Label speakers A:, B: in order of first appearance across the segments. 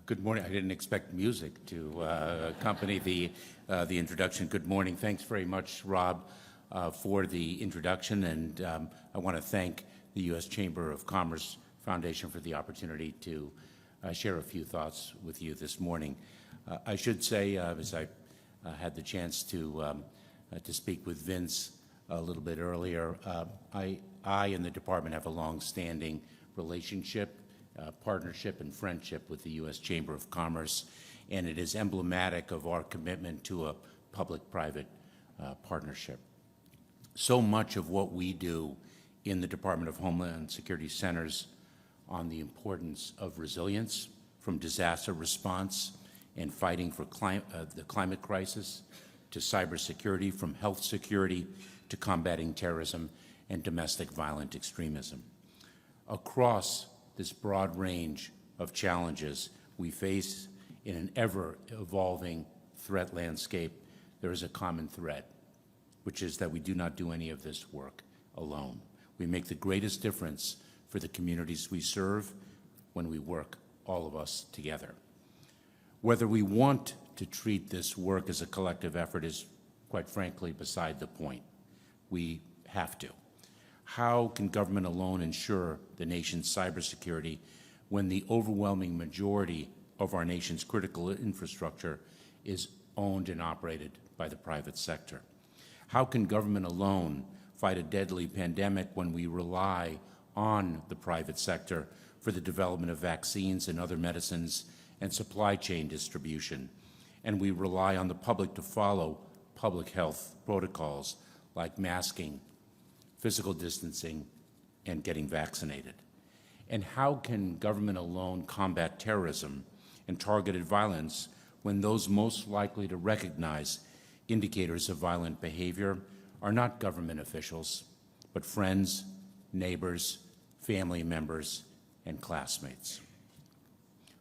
A: Good morning. I didn't expect music to accompany the introduction. Good morning. Thanks very much, Rob, for the introduction, and I want to thank the U.S. Chamber of Commerce Foundation for the opportunity to share a few thoughts with you this morning. I should say, as I had the chance to speak with Vince a little bit earlier, I and the department have a long-standing relationship, partnership and friendship with the U.S. Chamber of Commerce, and it is emblematic of our commitment to a public-private partnership. So much of what we do in the Department of Homeland Security centers on the importance of resilience, from disaster response and fighting for the climate crisis, to cybersecurity, from health security to combating terrorism and domestic violent extremism. Across this broad range of challenges we face in an ever-evolving threat landscape, there is a common thread, which is that we do not do any of this work alone. We make the greatest difference for the communities we serve when we work, all of us, together. Whether we want to treat this work as a collective effort is, quite frankly, beside the point. We have to. How can government alone ensure the nation's cybersecurity when the overwhelming majority of our nation's critical infrastructure is owned and operated by the private sector? How can government alone fight a deadly pandemic when we rely on the private sector for the development of vaccines and other medicines and supply chain distribution, and we rely on the public to follow public health protocols like masking, physical distancing, and getting vaccinated? And how can government alone combat terrorism and targeted violence when those most likely to recognize indicators of violent behavior are not government officials, but friends, neighbors, family members, and classmates?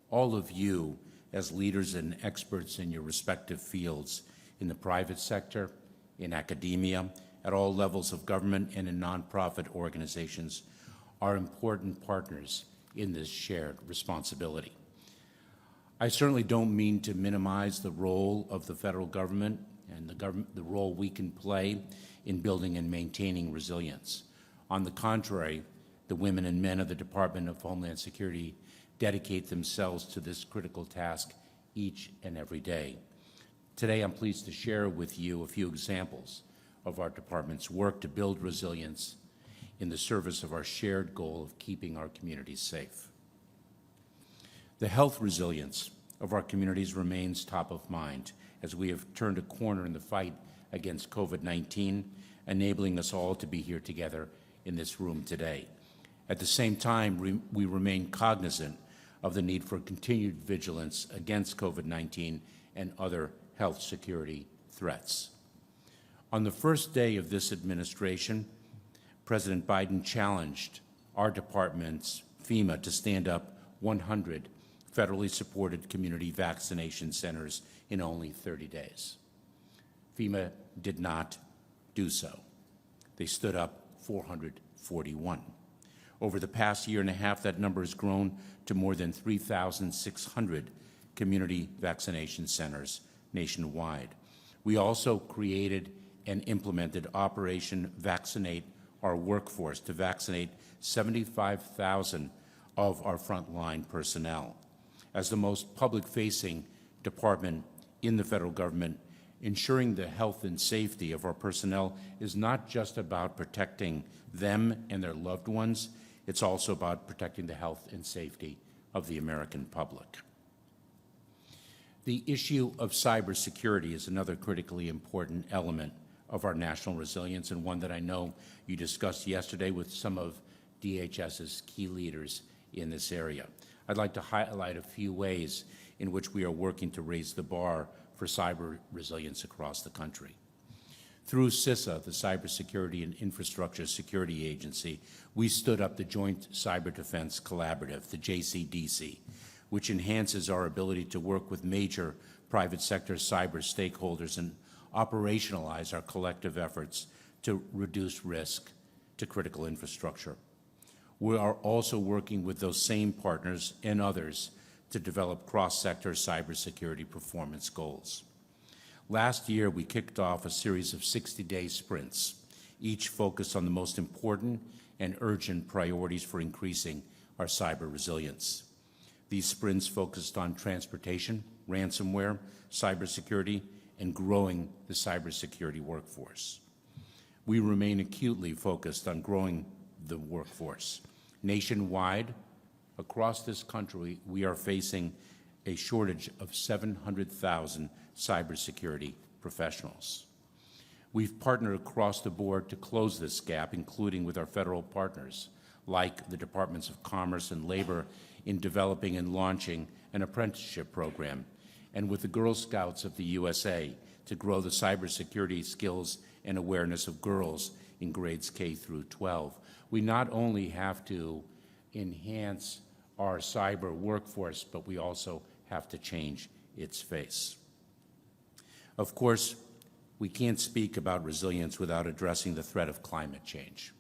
A: All of you, as leaders and experts in your respective fields, in the private sector, in academia, at all levels of government, and in nonprofit organizations, are important partners in this shared responsibility. I certainly don't mean to minimize the role of the federal government and the role we can play in building and maintaining resilience. On the contrary, the women and men of the Department of Homeland Security dedicate themselves to this critical task each and every day. Today, I'm pleased to share with you a few examples of our department's work to build resilience in the service of our shared goal of keeping our communities safe. The health resilience of our communities remains top of mind as we have turned a corner in the fight against COVID-19, enabling us all to be here together in this room today. At the same time, we remain cognizant of the need for continued vigilance against COVID-19 and other health security threats. On the first day of this administration, President Biden challenged our department's FEMA to stand up 100 federally supported community vaccination centers in only 30 days. FEMA did not do so. They stood up 441. Over the past year and a half, that number has grown to more than 3,600 community vaccination centers nationwide. We also created and implemented Operation Vaccinate Our Workforce to vaccinate 75,000 of our frontline personnel. As the most public-facing department in the federal government, ensuring the health and safety of our personnel is not just about protecting them and their loved ones, it's also about protecting the health and safety of the American public. The issue of cybersecurity is another critically important element of our national resilience, and one that I know you discussed yesterday with some of DHS's key leaders in this area. I'd like to highlight a few ways in which we are working to raise the bar for cyber resilience across the country. Through CISA, the Cybersecurity and Infrastructure Security Agency, we stood up the Joint Cyber Defense Collaborative, the JCDC, which enhances our ability to work with major private sector cyber stakeholders and operationalize our collective efforts to reduce risk to critical infrastructure. We are also working with those same partners and others to develop cross-sector cybersecurity performance goals. Last year, we kicked off a series of 60-day sprints, each focused on the most important and urgent priorities for increasing our cyber resilience. These sprints focused on transportation, ransomware, cybersecurity, and growing the cybersecurity workforce. We remain acutely focused on growing the workforce. Nationwide, across this country, we are facing a shortage of 700,000 cybersecurity professionals. We've partnered across the board to close this gap, including with our federal partners, like the Departments of Commerce and Labor, in developing and launching an apprenticeship program, and with the Girl Scouts of the USA to grow the cybersecurity skills and awareness of girls in grades K through 12. We not only have to enhance our cyber workforce, but we also have to change its face. Of course, we can't speak about resilience without addressing the threat of climate change.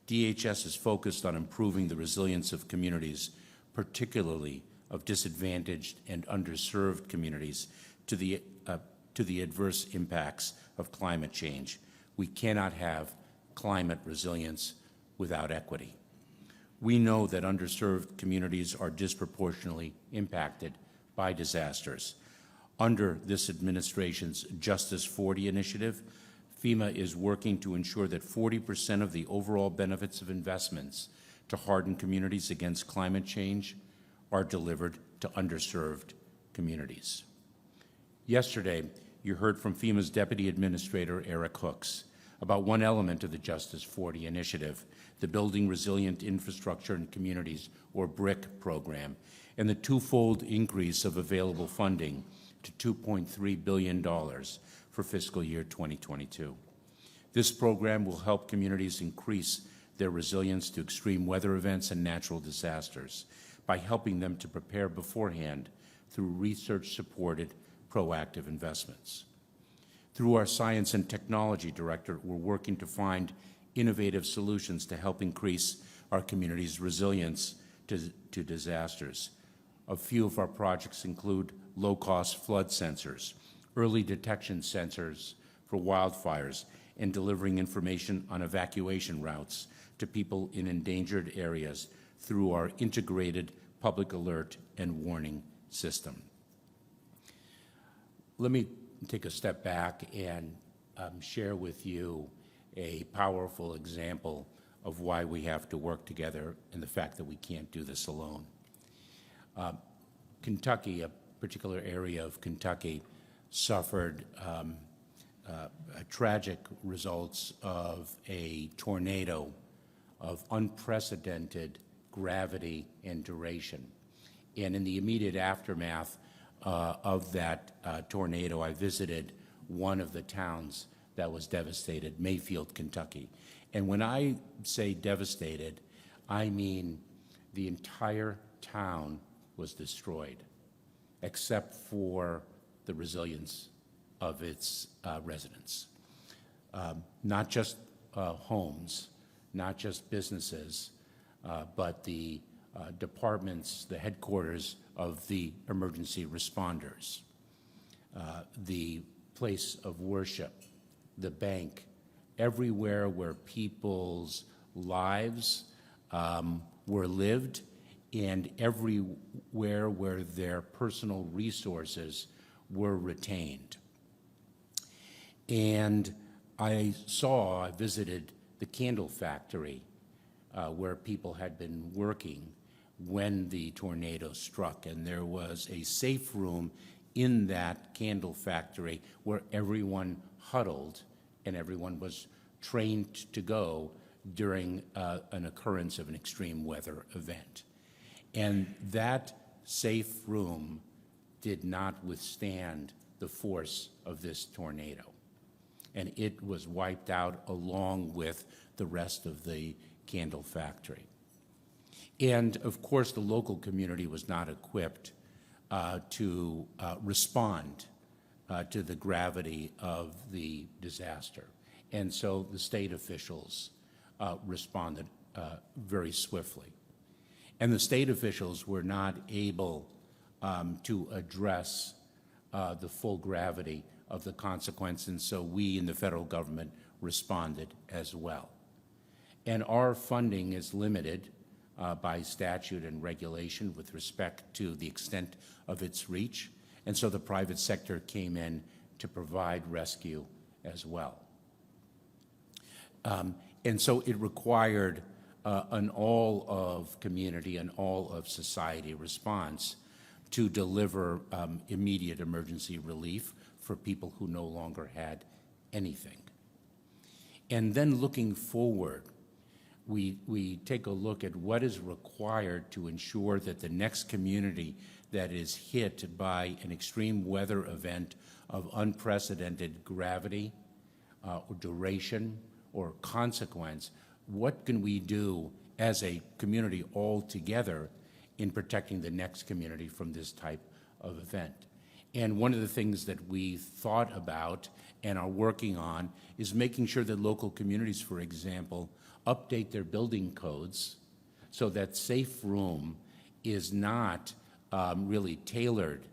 A: DHS is focused on improving the resilience of communities, particularly of disadvantaged and underserved communities, to the adverse impacts of climate change. We cannot have climate resilience without equity. We know that underserved communities are disproportionately impacted by disasters. Under this administration's Justice 40 initiative, FEMA is working to ensure that 40% of the overall benefits of investments to harden communities against climate change are delivered to underserved communities. Yesterday, you heard from FEMA's Deputy Administrator, Eric Hooks, about one element of the Justice 40 initiative, the Building Resilient Infrastructure in Communities, or BRIC program, and the twofold increase of available funding to $2.3 billion for fiscal year 2022. This program will help communities increase their resilience to extreme weather events and natural disasters by helping them to prepare beforehand through research-supported proactive investments. Through our Science and Technology Director, we're working to find innovative solutions to help increase our community's resilience to disasters. A few of our projects include low-cost flood sensors, early detection sensors for wildfires, and delivering information on evacuation routes to people in endangered areas through our integrated public alert and warning system. Let me take a step back and share with you a powerful example of why we have to work together and the fact that we can't do this alone. Kentucky, a particular area of Kentucky, suffered tragic results of a tornado of unprecedented gravity and duration. And in the immediate aftermath of that tornado, I visited one of the towns that was devastated, Mayfield, Kentucky. And when I say devastated, I mean the entire town was destroyed, except for the resilience of its residents. Not just homes, not just businesses, but the departments, the headquarters of the emergency responders, the place of worship, the bank, everywhere where people's lives were lived, and everywhere where their personal resources were retained. And I visited the candle factory where people had been working when the tornado struck, and there was a safe room in that candle factory where everyone huddled and everyone was trained to go during an occurrence of an extreme weather event. And that safe room did not withstand the force of this tornado. And it was wiped out along with the rest of the candle factory. And of course, the local community was not equipped to respond to the gravity of the disaster. And so the state officials responded very swiftly. And the state officials were not able to address the full gravity of the consequence, and so we in the federal government responded as well. And our funding is limited by statute and regulation with respect to the extent of its reach, and so the private sector came in to provide rescue as well. And so it required an all-of-community, an all-of-society response to deliver immediate emergency relief for people who no longer had anything. And then looking forward, we take a look at what is required to ensure that the next community that is hit by an extreme weather event of unprecedented gravity or duration or consequence, what can we do as a community all together in protecting the next community from this type of event? And one of the things that we thought about and are working on is making sure that local communities, for example, update their building codes so that safe room is not really tailored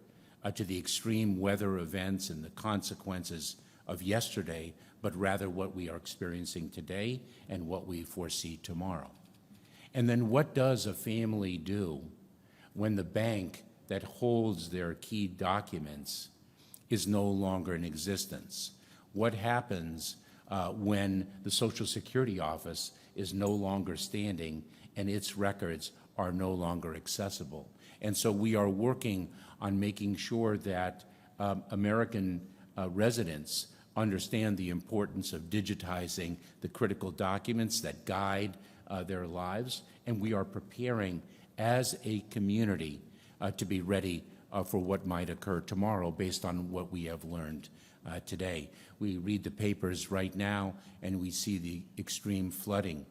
A: to the extreme weather events and the consequences of yesterday, but rather what we are experiencing today and what we foresee tomorrow. And then what does a family do when the bank that holds their key documents is no longer in existence? What happens when the Social Security office is no longer standing and its records are no longer accessible? And so we are working on making sure that American residents understand the importance of digitizing the critical documents that guide their lives, and we are preparing as a community to be ready for what might occur tomorrow based on what we have learned today. We read the papers right now and we see the extreme flooding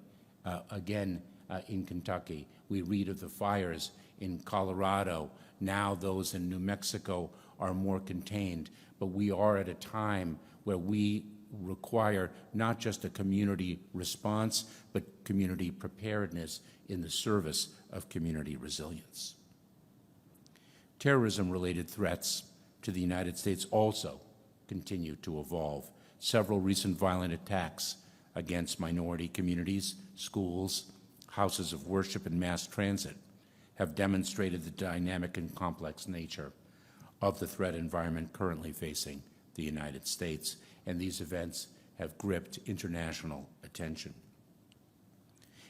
A: again in Kentucky. We read of the fires in Colorado. Now those in New Mexico are more contained, but we are at a time where we require not just a community response, but community preparedness in the service of community resilience. Terrorism-related threats to the United States also continue to evolve. Several recent violent attacks against minority communities, schools, houses of worship, and mass transit have demonstrated the dynamic and complex nature of the threat environment currently facing the United States, and these events have gripped international attention.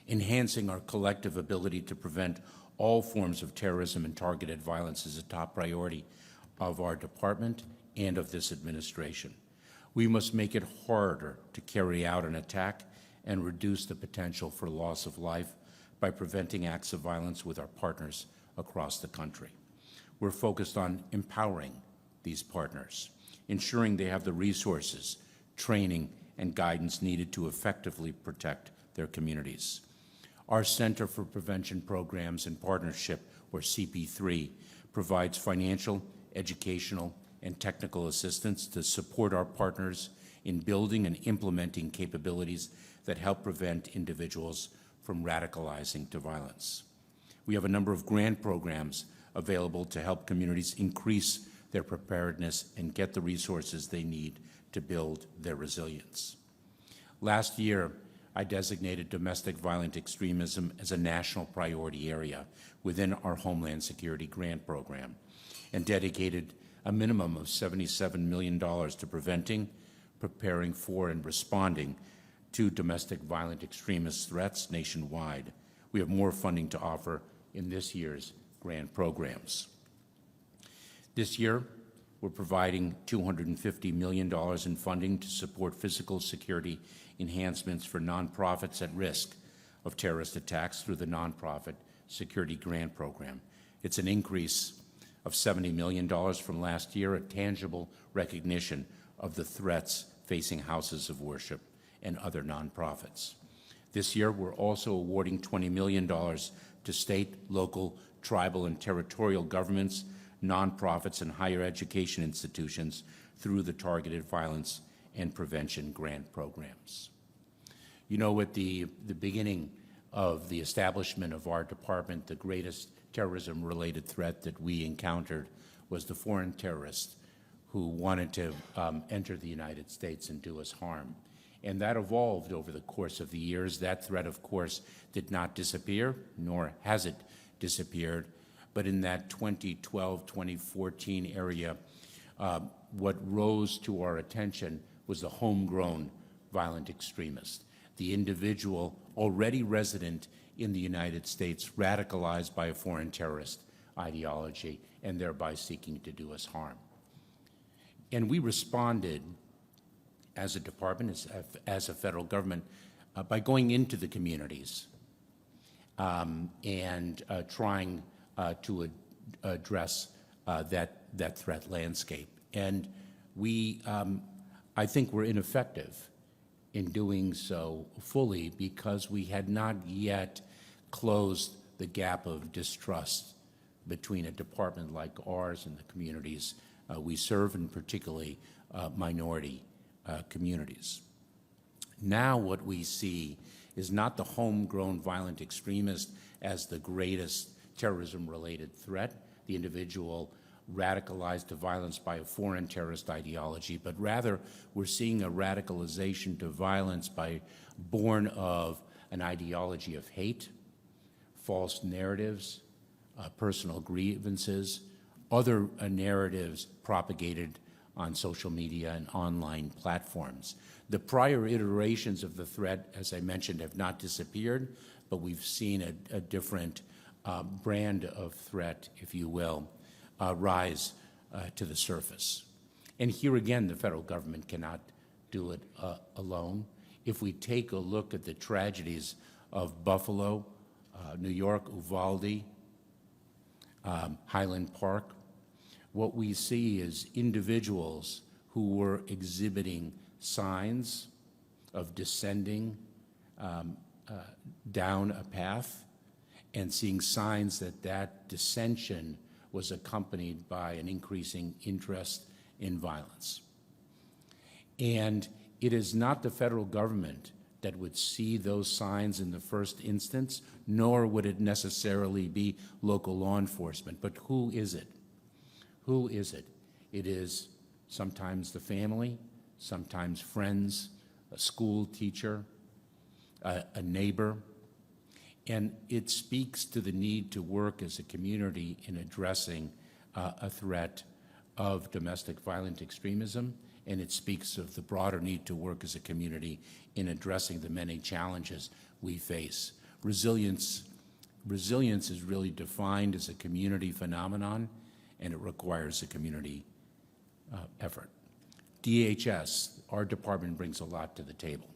A: Enhancing our collective ability to prevent all forms of terrorism and targeted violence is a top priority of our department and of this administration. We must make it harder to carry out an attack and reduce the potential for loss of life by preventing acts of violence with our partners across the country. We're focused on empowering these partners, ensuring they have the resources, training, and guidance needed to effectively protect their communities. Our Center for Prevention Programs and Partnership, or CP3, provides financial, educational, and technical assistance to support our partners in building and implementing capabilities that help prevent individuals from radicalizing to violence. We have a number of grant programs available to help communities increase their preparedness and get the resources they need to build their resilience. Last year, I designated domestic violent extremism as a national priority area within our Homeland Security Grant Program and dedicated a minimum of $77 million to preventing, preparing for, and responding to domestic violent extremist threats nationwide. We have more funding to offer in this year's grant programs. This year, we're providing $250 million in funding to support physical security enhancements for nonprofits at risk of terrorist attacks through the Nonprofit Security Grant Program. It's an increase of $70 million from last year, a tangible recognition of the threats facing houses of worship and other nonprofits. This year, we're also awarding $20 million to state, local, tribal, and territorial governments, nonprofits, and higher education institutions through the Targeted Violence and Prevention grant programs. You know, at the beginning of the establishment of our department, the greatest terrorism-related threat that we encountered was the foreign terrorist who wanted to enter the United States and do us harm. And that evolved over the course of the years. That threat, of course, did not disappear, nor has it disappeared. But in that 2012, 2014 area, what rose to our attention was the homegrown violent extremist, the individual already resident in the United States, radicalized by a foreign terrorist ideology, and thereby seeking to do us harm. And we responded as a department, as a federal government, by going into the communities and trying to address that threat landscape. And we, I think, were ineffective in doing so fully because we had not yet closed the gap of distrust between a department like ours and the communities we serve, and particularly minority communities. Now what we see is not the homegrown violent extremist as the greatest terrorism-related threat, the individual radicalized to violence by a foreign terrorist ideology, but rather we're seeing a radicalization to violence born of an ideology of hate, false narratives, personal grievances, other narratives propagated on social media and online platforms. The prior iterations of the threat, as I mentioned, have not disappeared, but we've seen a different brand of threat, if you will, rise to the surface. And here again, the federal government cannot do it alone. If we take a look at the tragedies of Buffalo, New York, Uvalde, Highland Park, what we see is individuals who were exhibiting signs of descending down a path and seeing signs that dissension was accompanied by an increasing interest in violence. And it is not the federal government that would see those signs in the first instance, nor would it necessarily be local law enforcement. But who is it? Who is it? It is sometimes the family, sometimes friends, a school teacher, a neighbor. And it speaks to the need to work as a community in addressing a threat of domestic violent extremism, and it speaks of the broader need to work as a community in addressing the many challenges we face. Resilience is really defined as a community phenomenon, and it requires a community effort. DHS, our department, brings a lot to the table.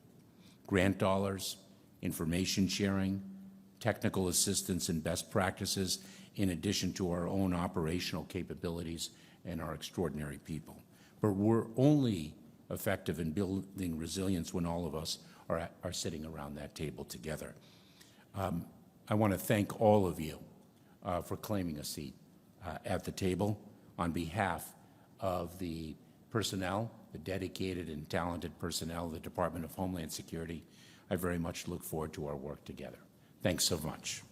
A: Grant dollars, information sharing, technical assistance and best practices, in addition to our own operational capabilities and our extraordinary people. But we're only effective in building resilience when all of us are sitting around that table together. I want to thank all of you for claiming a seat at the table. On behalf of the personnel, the dedicated and talented personnel of the Department of Homeland Security, I very much look forward to our work together. Thanks so much.